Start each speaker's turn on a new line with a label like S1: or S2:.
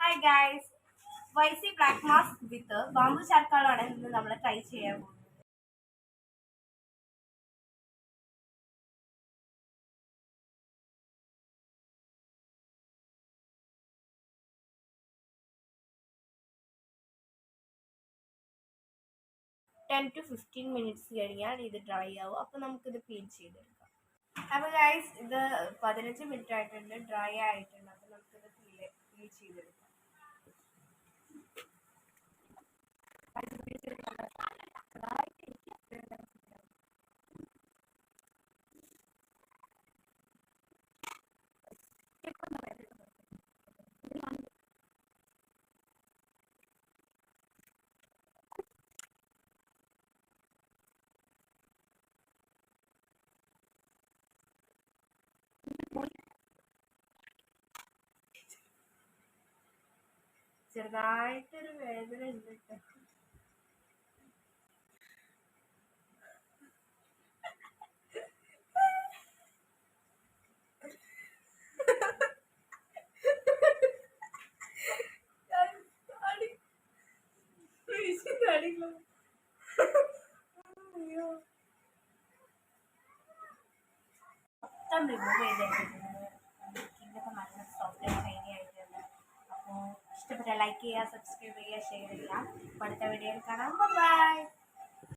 S1: Hi guys, വൈസി black mask വിത്ത് bamboo ചാർക്കാളാണ് ഇന്ന് നമ്മൾ try ചെയ്യാൻ പോകുന്നത്. ടെൻ ടു 15 മിനിറ്റ്സ് കഴിഞ്ഞാൽ ഇത് ഡ്രൈ ആവും. അപ്പോൾ നമുക്കിത് പീൽ ചെയ്തെടുക്കാം. അപ്പോൾ ഗൈസ്, ഇത് 15 മിനിറ്റ് ആയിട്ടുണ്ട്, ഡ്രൈ ആയിട്ടുണ്ട്. അപ്പോൾ നമുക്കിത് പീൽ ചെയ്തെടുക്കാം. ചെറുതായിട്ടൊരു വേദന ഉണ്ട്. മൊത്തം റിമൂവ് ചെയ്തിട്ടുണ്ട്. സ്കിന്നൊക്കെ നല്ല സോഫ്റ്റ് ആൻഡ് ഷൈനി ആയിട്ടുണ്ട്. അപ്പോൾ ഇഷ്ടപ്പെട്ട ലൈക്ക് ചെയ്യുക, സബ്സ്ക്രൈബ് ചെയ്യുക, ഷെയർ ചെയ്യുക. അടുത്ത വീഡിയോയിൽ കാണാം. ബൈ.